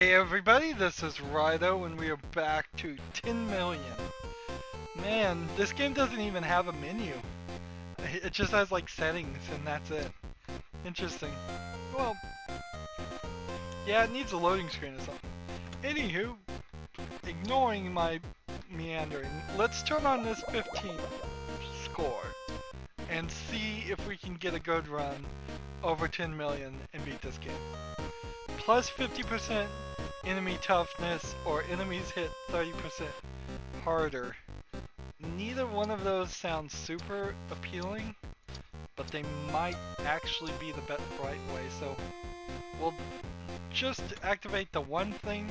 Hey everybody, this is Rydo and we are back to 10 million. Man, this game doesn't even have a menu. It just has like settings and that's it. Interesting. Well, yeah, it needs a loading screen or something. Anywho, ignoring my meandering, let's turn on this 15 score and see if we can get a good run over 10 million and beat this game. Plus 50% enemy toughness or enemies hit 30% harder. Neither one of those sounds super appealing, but they might actually be the right way, so we'll just activate the one thing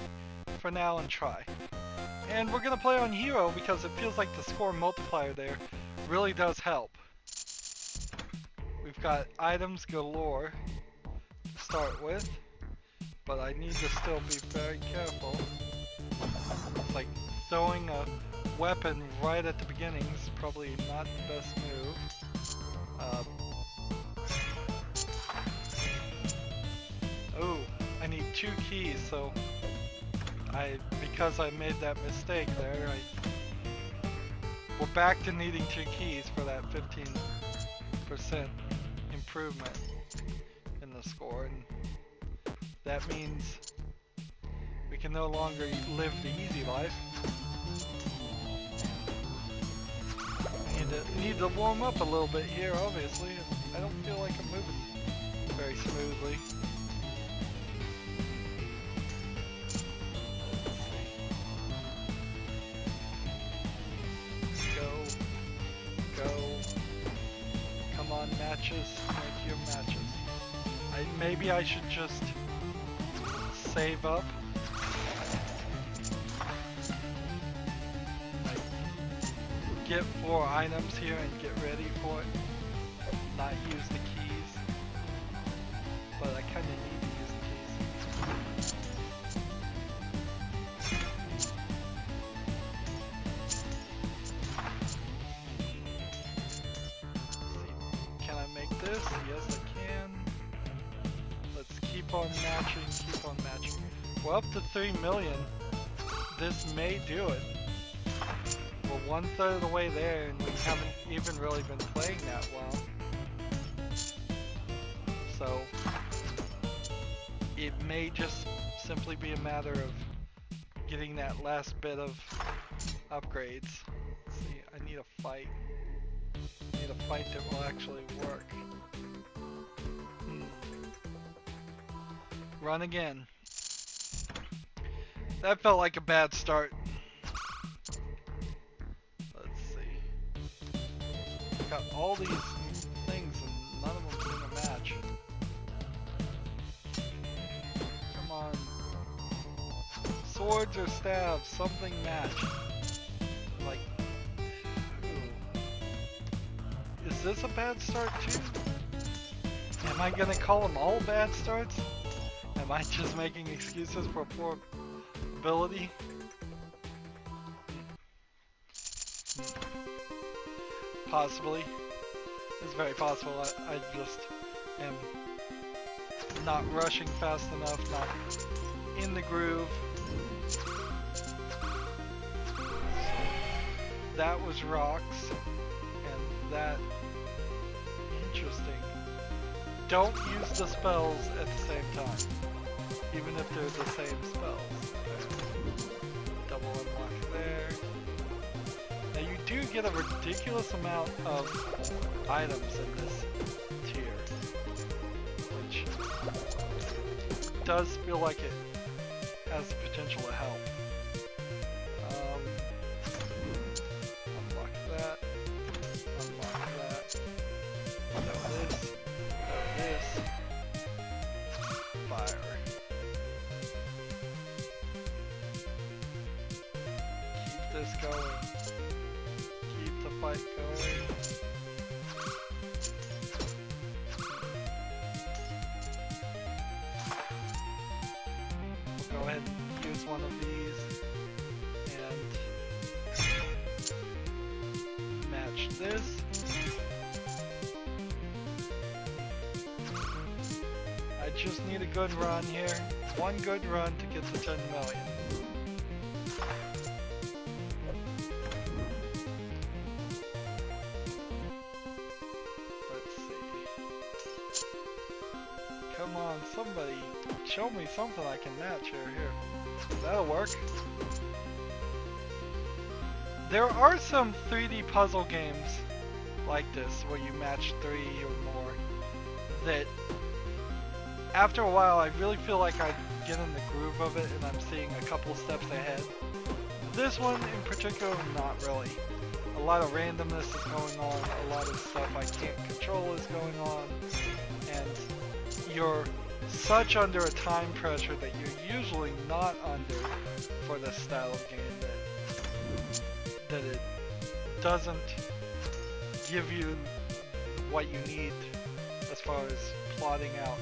for now and try. And we're gonna play on hero because it feels like the score multiplier there really does help. We've got items galore to start with, but I need to still be very careful. It's like throwing a weapon right at the beginning is probably not the best move. Oh, I need 2 keys, so because I made that mistake there, we're back to needing 2 keys for that 15% improvement in the score, and that means we can no longer live the easy life. Need to warm up a little bit here, obviously. I don't feel like I'm moving very smoothly. Go. Come on, matches. Make your matches. Maybe I should just save up. Get 4 items here and get ready for it. Not use the keys. But I kinda need to use the keys. Can I make this? Yes, I can. Let's keep on matching, We're up to 3 million. This may do it. We're 1/3 of the way there and we haven't even really been playing that well. So it may just simply be a matter of getting that last bit of upgrades. Let's see, I need a fight. I need a fight that will actually work. Run again. That felt like a bad start. Let's see. Got all these things and none of them seem to match. Come on. Swords or staves, something match. Like, ooh. Is this a bad start too? Am I gonna call them all bad starts? Am I just making excuses for poor ability? Possibly. It's very possible. I just am not rushing fast enough, not in the groove. So, that was rocks, and that... Interesting. Don't use the spells at the same time, even if they're the same spells. There. Double unlock there. Now you do get a ridiculous amount of items in this tier, which does feel like it has the potential to help. Unlock that. Unlock that. This. This. Fire. Keep this going. Keep the fight going. We'll go ahead and use one of these and match this. I I just need a good run here. One good run to get to 10 million. Let's see. Come on, somebody show me something I can match here. That'll work. There are some 3D puzzle games like this where you match 3 or more that after a while I really feel like I get in the groove of it and I'm seeing a couple steps ahead. This one in particular, not really. A lot of randomness is going on, a lot of stuff I can't control is going on, and you're such under a time pressure that you're usually not under for this style of game that it doesn't give you what you need as far as plotting out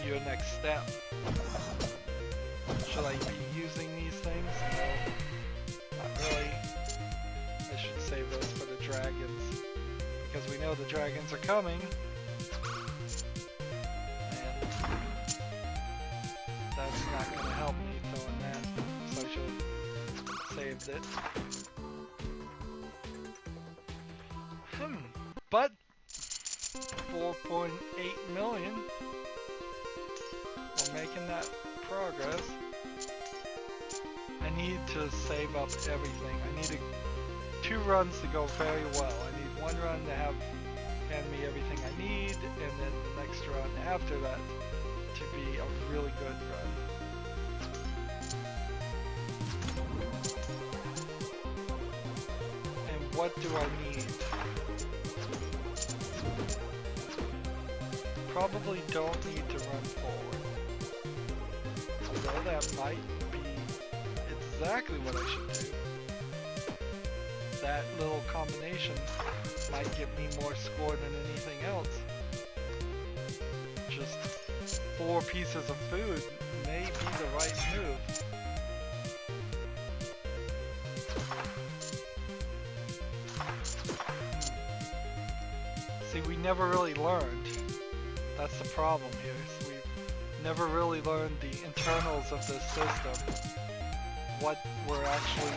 your next step. Should I be using these things? No, not really. I should save those for the dragons, because we know the dragons are coming, and that's not going to help me throwing that, so I should have saved it. But 4.8 million, we're making that progress. I need to save up everything. I need 2 runs to go very well. I need 1 run to hand me everything I need, and then the next run after that to be a really good run. And what do I need? Probably don't need to run forward. Although that might be exactly what I should do. That little combination might give me more score than anything else. Just 4 pieces of food may be the right move. See, we never really learned. That's the problem here. So we've never really learned the internals of this system. What we're actually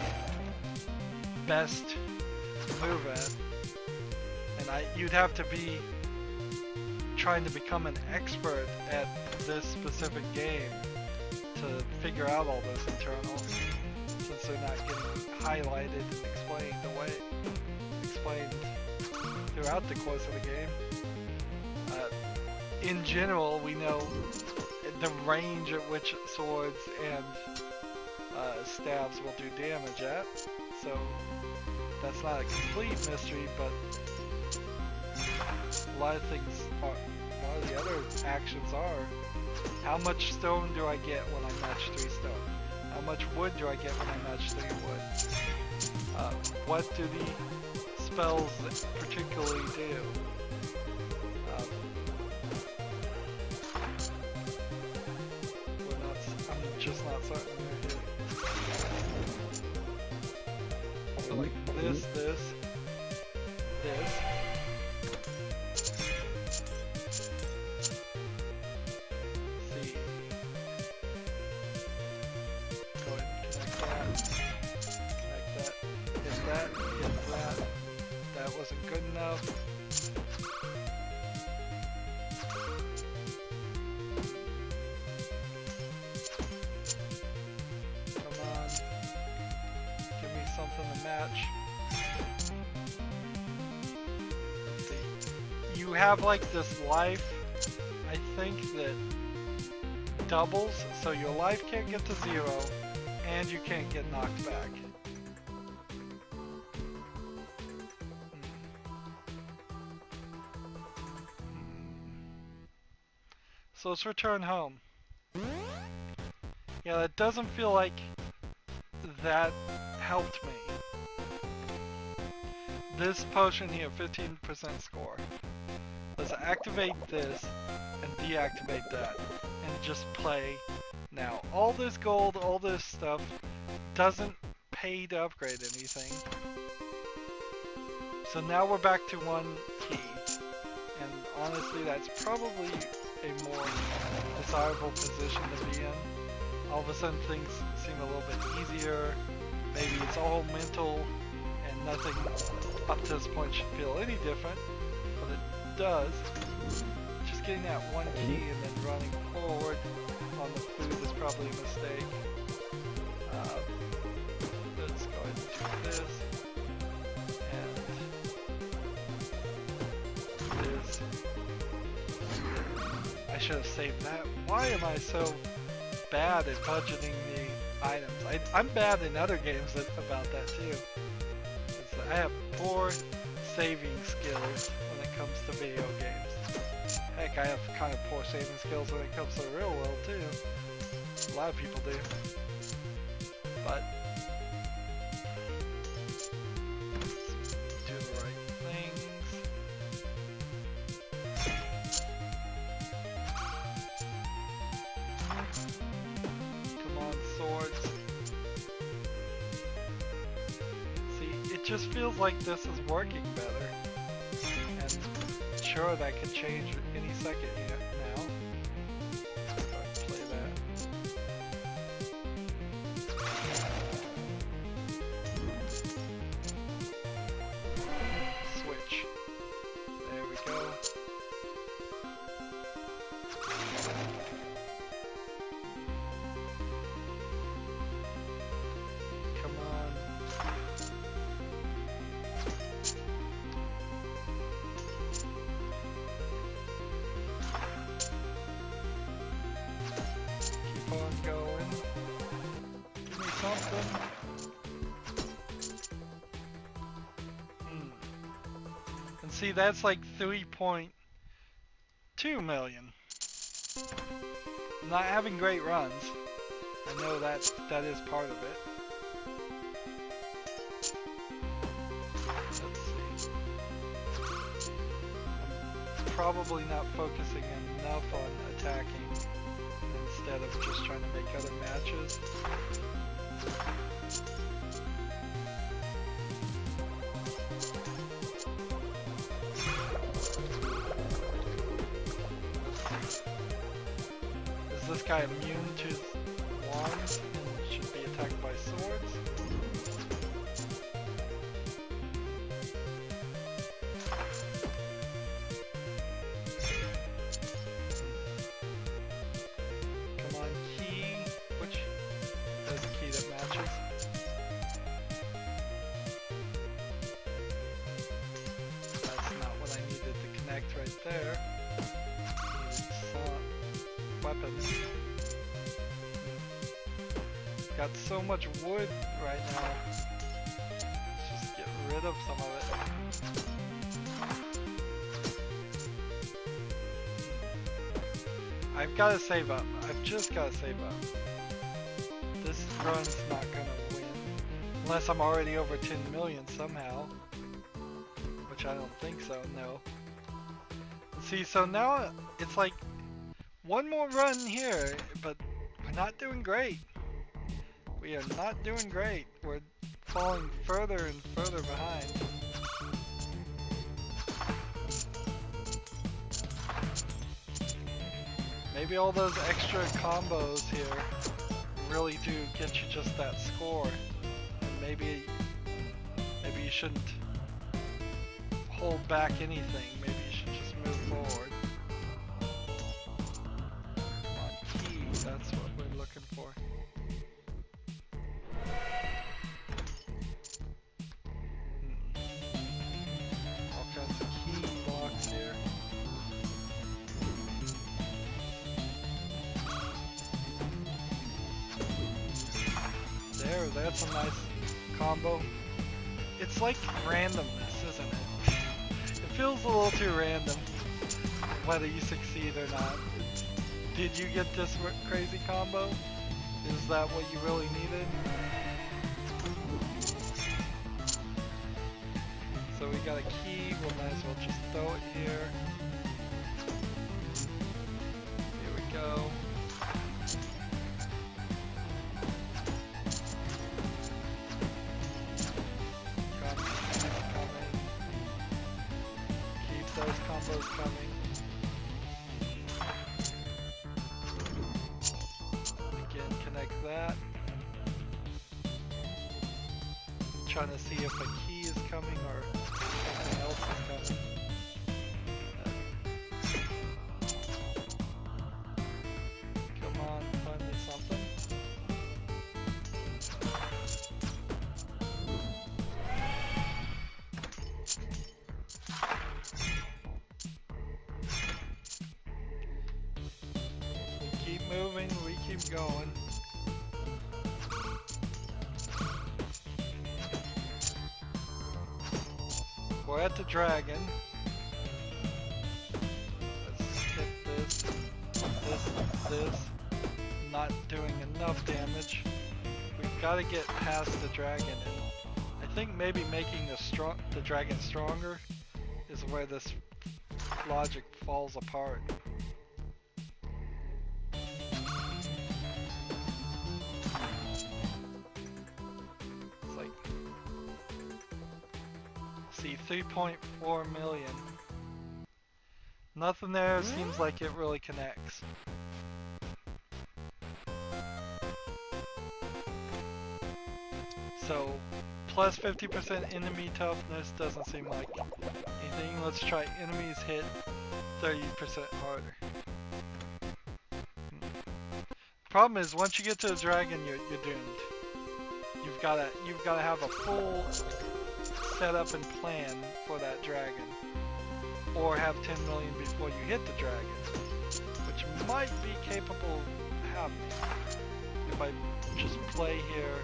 best to move at. And you'd have to be trying to become an expert at this specific game to figure out all those internals, since they're not getting highlighted and explained throughout the course of the game. In general, we know the range at which swords and staves will do damage at, so that's not a complete mystery, but a lot of the other actions are, how much stone do I get when I match 3 stone? How much wood do I get when I match 3 wood? What do the spells particularly do? I'm just not certain right here. So like this. See. Go ahead and connect that. Hit that. That wasn't good enough. Something to match. Let's see. You have like this life, I think, that doubles, so your life can't get to 0, and you can't get knocked back. So let's return home. Yeah, that doesn't feel like that helped me. This potion here, 15% score. Let's activate this and deactivate that and just play now. All this gold, all this stuff doesn't pay to upgrade anything. So now we're back to 1 key, and honestly, that's probably a more desirable position to be in. All of a sudden things seem a little bit easier. Maybe it's all mental and nothing up to this point should feel any different, but it does. Just getting that one key and then running forward on the food is probably a mistake. Let's go ahead and do this. And this. I should have saved that. Why am I so bad at budgeting the items? I'm bad in other games about that too. I have poor saving skills when it comes to video games. Heck, I have kind of poor saving skills when it comes to the real world too. A lot of people do. But let's do the right things. Come on, swords. See, it just feels like this is working better. And sure, that could change any second here now. Play that. Switch. There we go. Come on. Keep on going. Give me something. And see, that's like 3.2 million. Not having great runs. I know that is part of it. Let's see. I'm probably not focusing enough on attacking instead of just trying to make other matches. Is this guy immune to wands and should be attacked by swords? Come on, key. Which is the key that matches? That's not what I needed to connect right there. Weapons. Got so much wood right now. Let's just get rid of some of it. I've got to save up. I've just got to save up. This run's not gonna win. Unless I'm already over 10 million somehow. Which I don't think so, no. See, so now it's like one more run here, but we're not doing great. We are not doing great. We're falling further and further behind. Maybe all those extra combos here really do get you just that score. And maybe you shouldn't hold back anything. Maybe you should just move forward. That's what we're looking for. All kinds of key blocks here. That's a nice combo. It's like randomness, isn't it? It feels a little too random whether you succeed or not. Did you get this crazy combo? Is that what you really needed? So we got a key, we might as well just throw it here. Here we go. Coming. Keep those combos coming. that. Trying to see if a key is coming or something else is coming. Come on, find me something. We keep moving, we keep going. We're at the dragon. Let's hit this. Not doing enough damage. We've got to get past the dragon, and I think maybe making the dragon stronger is where this logic falls apart. It's like, see, 3.4 million. Nothing there seems like it really connects. So, plus 50% enemy toughness doesn't seem like anything. Let's try enemies hit 30% harder. Problem is, once you get to the dragon, you're doomed. You've gotta have a full setup and plan for that dragon, or have 10 million before you hit the dragon, which might be capable of happening if I just play here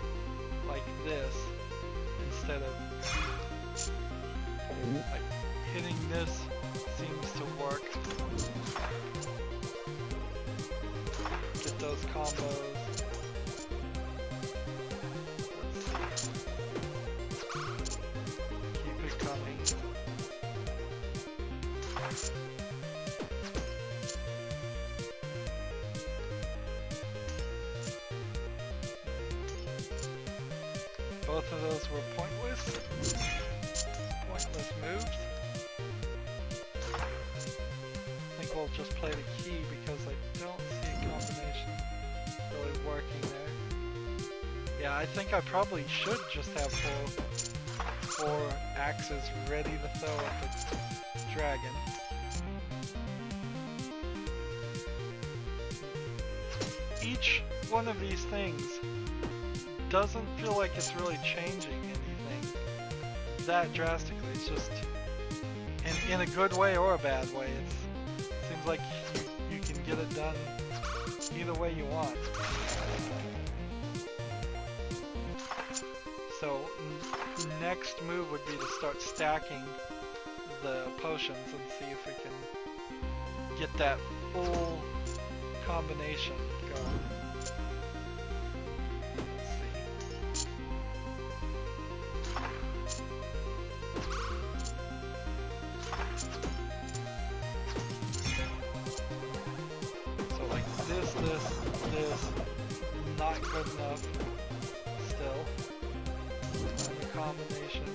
like this instead of like hitting this. Seems to work. Get those combos. Let's see. Keep it coming. Both of those were pointless. Pointless moves. I think we'll just play the key because I don't see a combination really working there. Yeah, I think I probably should just have four axes ready to throw at the dragon. Each one of these things doesn't feel like it's really changing anything that drastically. It's just in a good way or a bad way. It seems like you can get it done either way you want. So next move would be to start stacking the potions and see if we can get that full combination going. This, not good enough still. And the combination,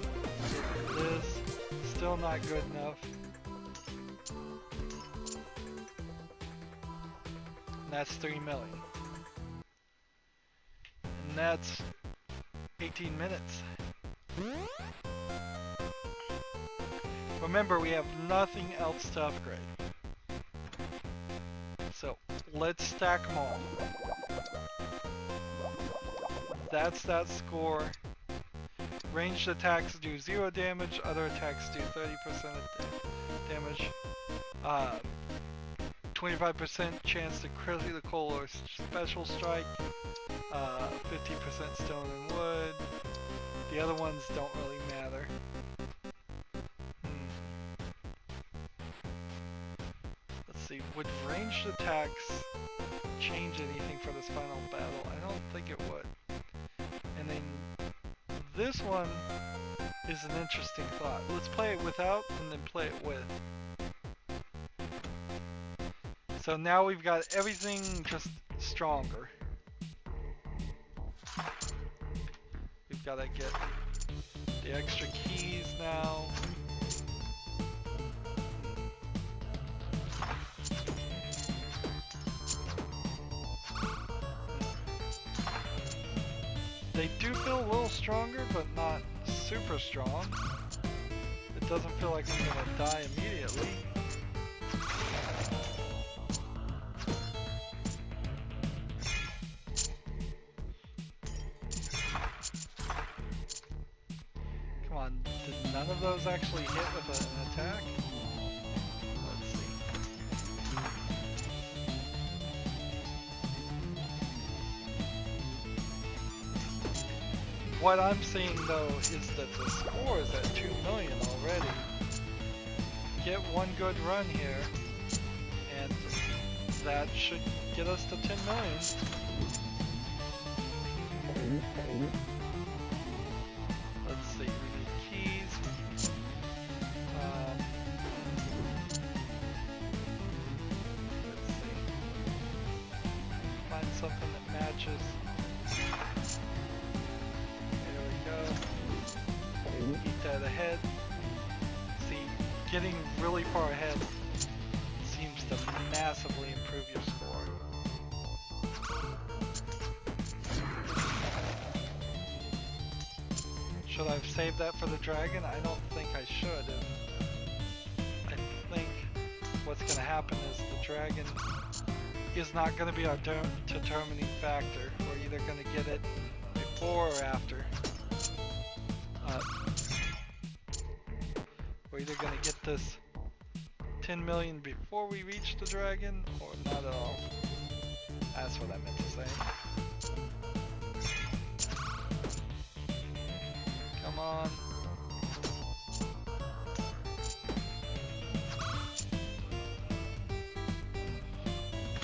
this, still not good enough. And that's 3 million. And that's 18 minutes. Remember, we have nothing else to upgrade. So, let's stack them all. That's that score. Ranged attacks do 0 damage, other attacks do 30% damage. 25% chance to critical or special strike. 50% stone and wood. The other ones don't really matter. Let's see, would ranged attacks change anything for this final battle? I don't think it would. And then this one is an interesting thought. Let's play it without and then play it with. So now we've got everything just stronger. We've got to get the extra keys now. They do feel a little stronger, but not super strong. It doesn't feel like I'm gonna die immediately. Come on, did none of those actually hit with an attack? Let's see. What I'm seeing though is that the score is at 2 million already. Get one good run here, and that should get us to 10 million. Let's see, we need keys. Let's see. Find something that matches. There we go. Eat that ahead. See, getting really far ahead seems to massively improve your score. Should I have saved that for the dragon? I don't think I should. I think what's going to happen is the dragon is not going to be our determining factor. We're either going to get it before or after. We're either going to get this 10 million before we reach the dragon, or not at all. That's what I meant to say. Come on.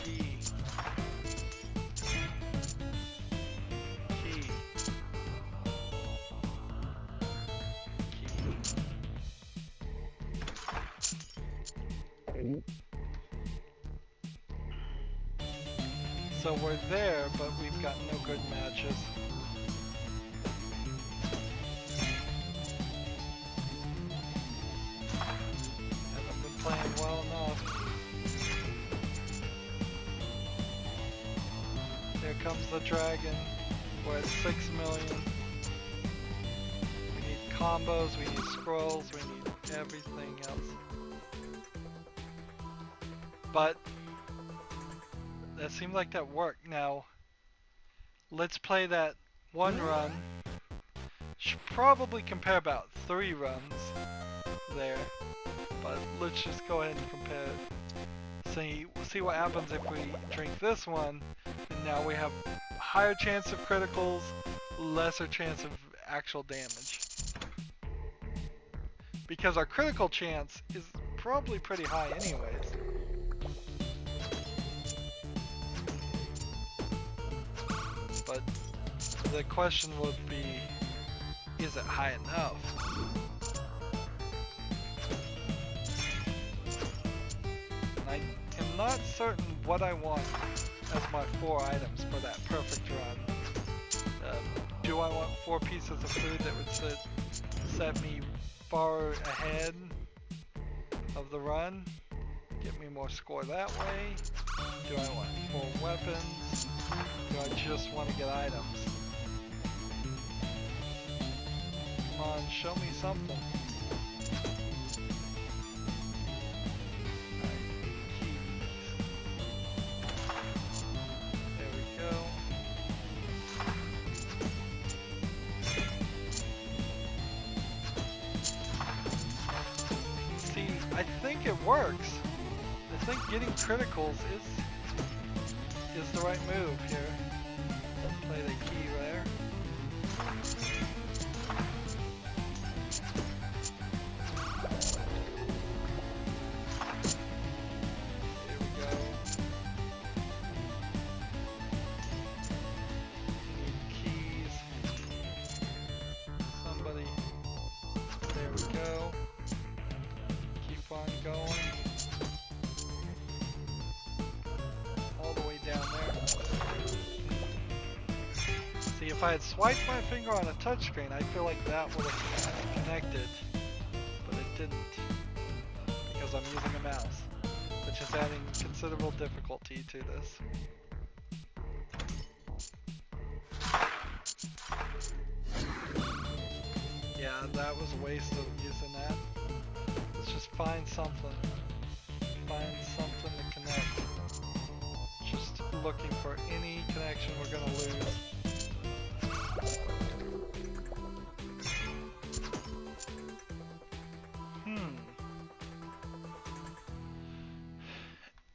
Key. Key. Key. So we're there, but we've got no good matches. Haven't been playing well enough. Here comes the dragon. We're at 6 million. We need combos, we need scrolls, we need everything else. But that seemed like that worked. Now, let's play that one run. Should probably compare about 3 runs there. But let's just go ahead and compare it. See what happens if we drink this one. And now we have higher chance of criticals, lesser chance of actual damage. Because our critical chance is probably pretty high anyways. But the question would be, is it high enough? And I am not certain what I want as my 4 items for that perfect run. Do I want 4 pieces of food that would set me far ahead of the run? Get me more score that way? Do I want 4 weapons? Do I just want to get items? Come on, show me something. There we go. See, I think it works. I think getting criticals is the right move here. Play the key there. Here we go. Need keys. Somebody. There we go. Keep on going. Down there. See, if I had swiped my finger on a touchscreen, I feel like that would have connected, but it didn't, because I'm using a mouse, which is adding considerable difficulty to this. Yeah, that was a waste of using that. Let's just find something. Find something to connect. Just looking for any connection we're gonna lose.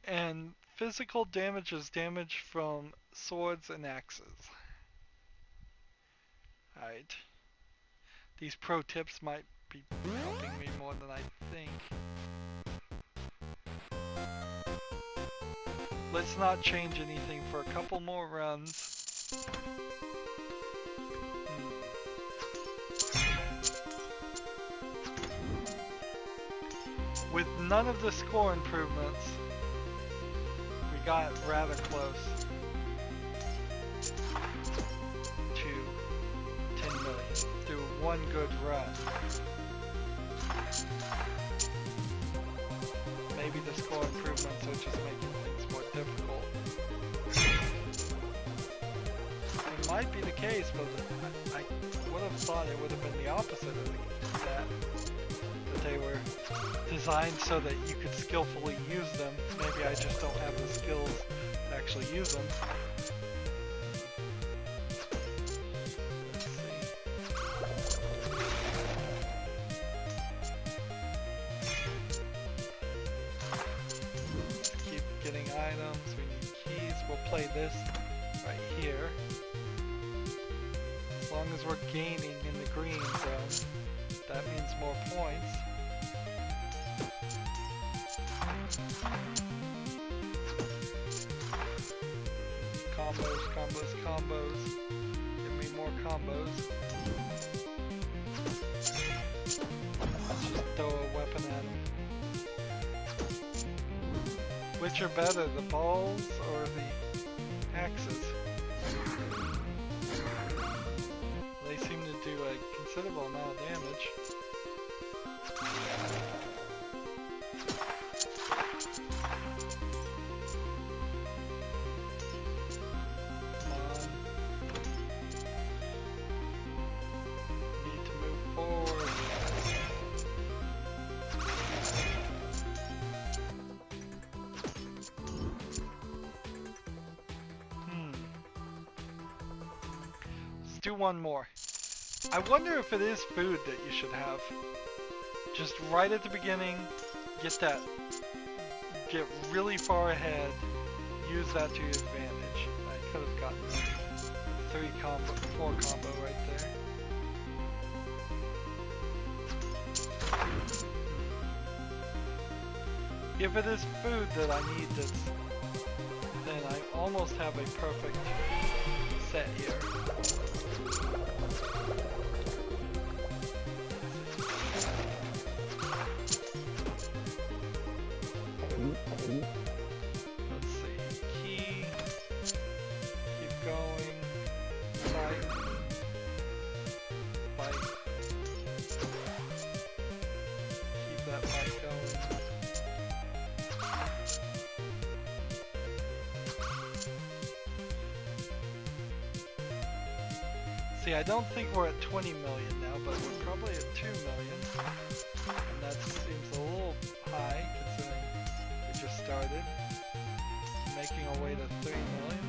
And physical damage is damage from swords and axes. Alright. These pro tips might be helping me more than I think. Let's not change anything for a couple more runs. With none of the score improvements, we got rather close to 10 million through one good run. Maybe the score improvements are just making things more difficult. It might be the case, but I would have thought it would have been the opposite of that they were designed so that you could skillfully use them. Maybe I just don't have the skills to actually use them. Let's see. Let's keep getting items. We need keys. We'll play this right here. As long as we're gaining in the green zone, that means more points. Combos, combos, combos. Give me more combos. Let's just throw a weapon at him. Which are better, the balls or the axes? They seem to do a considerable amount of damage. Do one more. I wonder if it is food that you should have. Just right at the beginning, get really far ahead, use that to your advantage. I could have gotten a 4 combo right there. If it is food that I need, then I almost have a perfect set here. Let's see. Key. Keep going. Fight. Fight. Keep that fight going. See, I don't think we're at 20 million now, but we're probably at 2 million. And that seems a little high, considering we just started. Making our way to 3 million.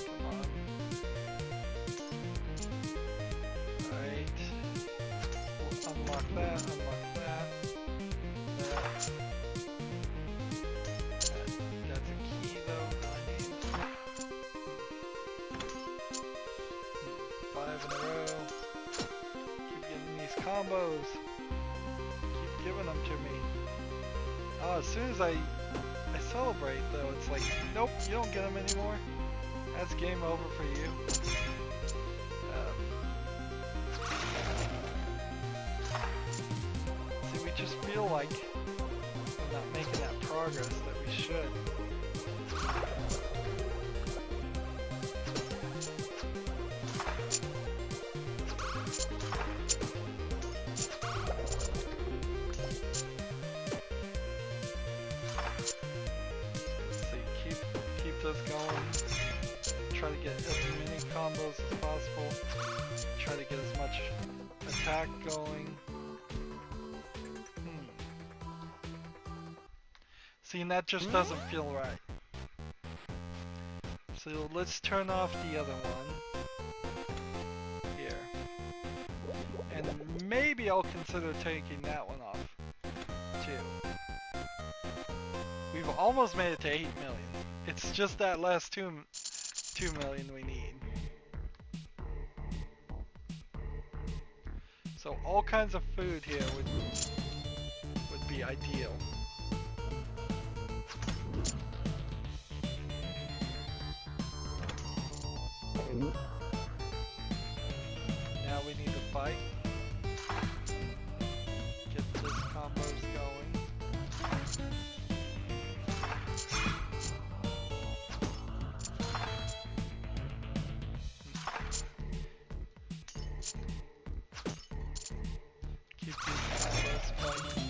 Come on. Alright. We'll unlock that, unlock that. That's a key though, I need. 5 in a row. Keep getting these combos. Keep giving them to me. Oh, as soon as I celebrate though, it's like, nope, you don't get them anymore. That's game over for you. See, we just feel like we're not making that progress that we should. this going. Try to get as many combos as possible. Try to get as much attack going. See, and that just doesn't feel right. So let's turn off the other one. Here. And maybe I'll consider taking that one off, too. We've almost made it to 8 million. It's just that last 2 million we need. So all kinds of food here would be ideal. Now we need to fight. Get this combos going. Keep these combos fighting.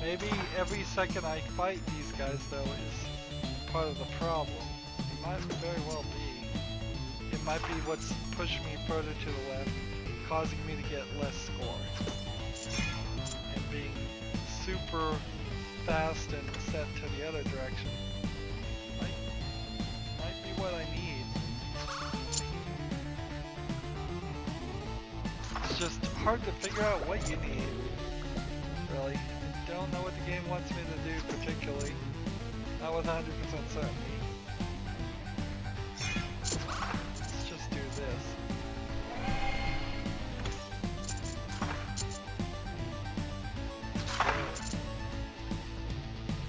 Maybe every second I fight these guys though is part of the problem. It might very well be. It might be what's pushing me further to the left, causing me to get less score. And being super fast and set to the other direction might be what I need. It's just hard to figure out what you need, really. I don't know what the game wants me to do particularly. Not with 100% certainty. Let's just do this.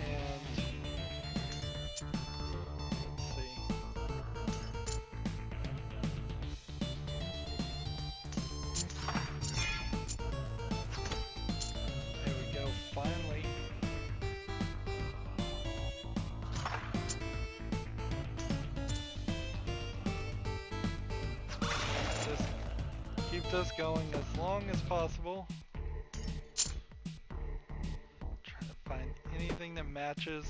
And let's see. There we go, finally. Keep this going as long as possible. Try to find anything that matches.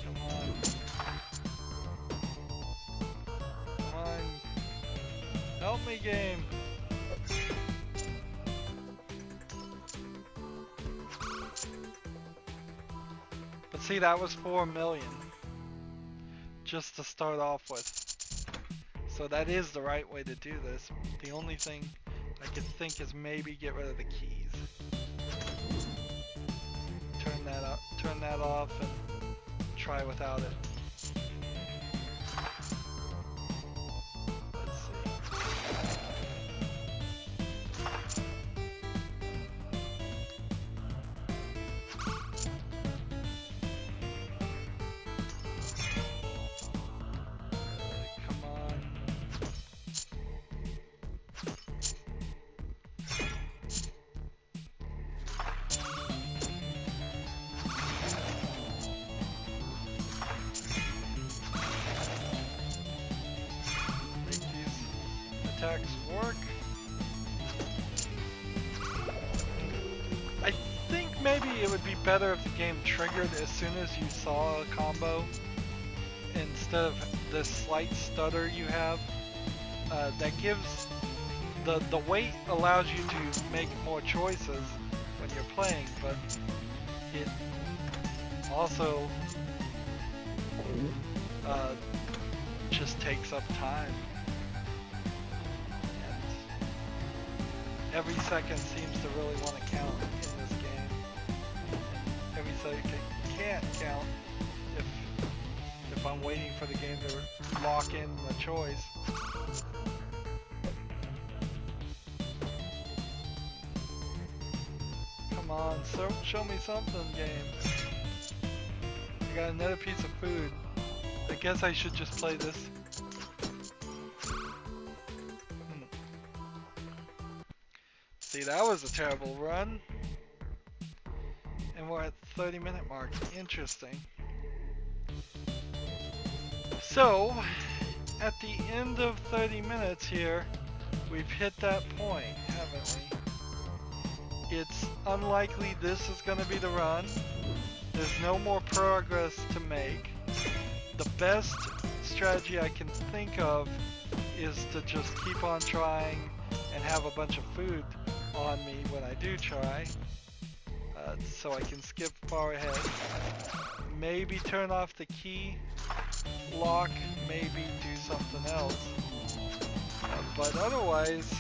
Come on. Come on. Help me, game. But see, that was 4 million. Just to start off with. So that is the right way to do this. The only thing I could think is maybe get rid of the keys. Turn that off and try without it. Let's see. Come on. Make these attacks work. I think maybe it would be better if the game triggered as soon as you saw a combo instead of this slight stutter you have. That gives the weight allows you to make more choices when you're playing, but it also just takes up time. And every second seems to really want to count in this game. Every second can't count if I'm waiting for the game to lock in the choice. Come on, show me something, game. I got another piece of food. I guess I should just play this. See, that was a terrible run. And we're at the 30-minute mark. Interesting. So, at the end of 30 minutes here, we've hit that point, haven't we? It's unlikely this is going to be the run. There's no more progress to make. The best strategy I can think of is to just keep on trying and have a bunch of food on me when I do try, so I can skip far ahead. Maybe turn off the key lock, maybe do something else. But otherwise,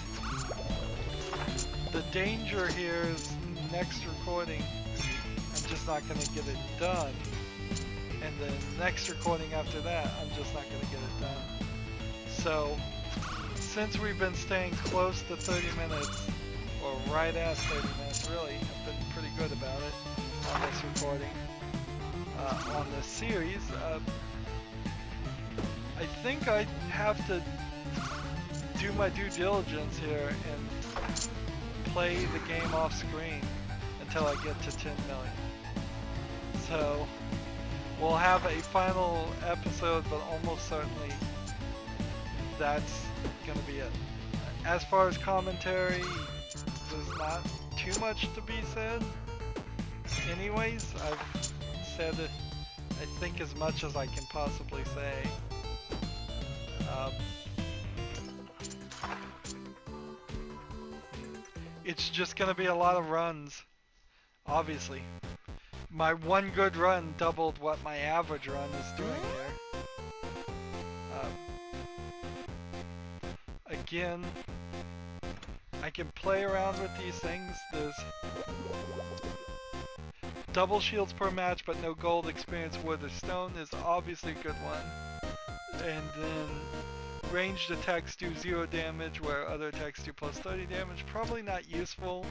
the danger here is next recording, I'm just not going to get it done. And then next recording after that, I'm just not going to get it done. So, since we've been staying close to 30 minutes, or right at 30 minutes really, I've been pretty good about it on this recording, on this series, I think I have to do my due diligence here and play the game off screen until I get to 10 million. So, we'll have a final episode, but almost certainly that's gonna be it. As far as commentary, there's not too much to be said. Anyways, I've said it, I think, as much as I can possibly say. It's just gonna be a lot of runs, obviously. My one good run doubled what my average run is doing here. Again, I can play around with these things. There's double shields per match, but no gold experience. Wood or stone is obviously a good one. And then ranged attacks do 0 damage, where other attacks do plus 30 damage. Probably not useful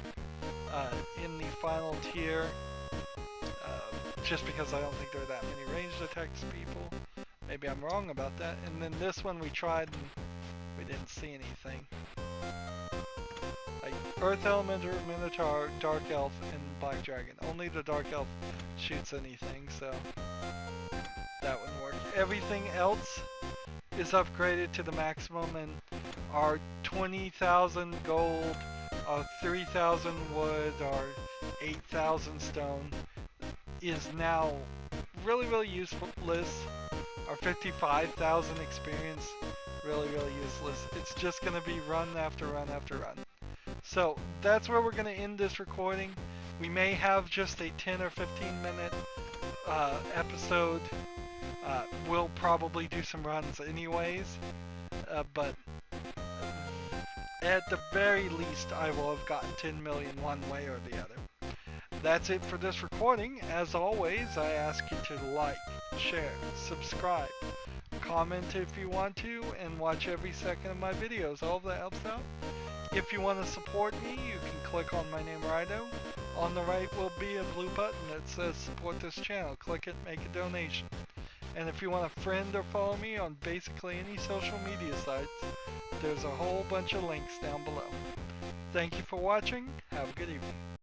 in the final tier, just because I don't think there are that many ranged attacks people. Maybe I'm wrong about that. And then this one we tried and we didn't see anything. Like Earth Elementor, Minotaur, Dark Elf, and Black Dragon. Only the Dark Elf shoots anything, so that wouldn't work. Everything else is upgraded to the maximum, and our 20,000 gold, our 3,000 wood, our 8,000 stone is now really useless. Our 55,000 experience, really useless. It's just going to be run after run after run. So that's where we're going to end this recording. We may have just a 10 or 15 minute episode. We'll probably do some runs anyways, but at the very least I will have gotten 10 million one way or the other. That's it for this recording. As always, I ask you to like, share, subscribe, comment if you want to, and watch every second of my videos. All of that helps out. If you want to support me, you can click on my name, Rydo. On the right will be a blue button that says support this channel. Click it, make a donation. And if you want to friend or follow me on basically any social media sites, there's a whole bunch of links down below. Thank you for watching. Have a good evening.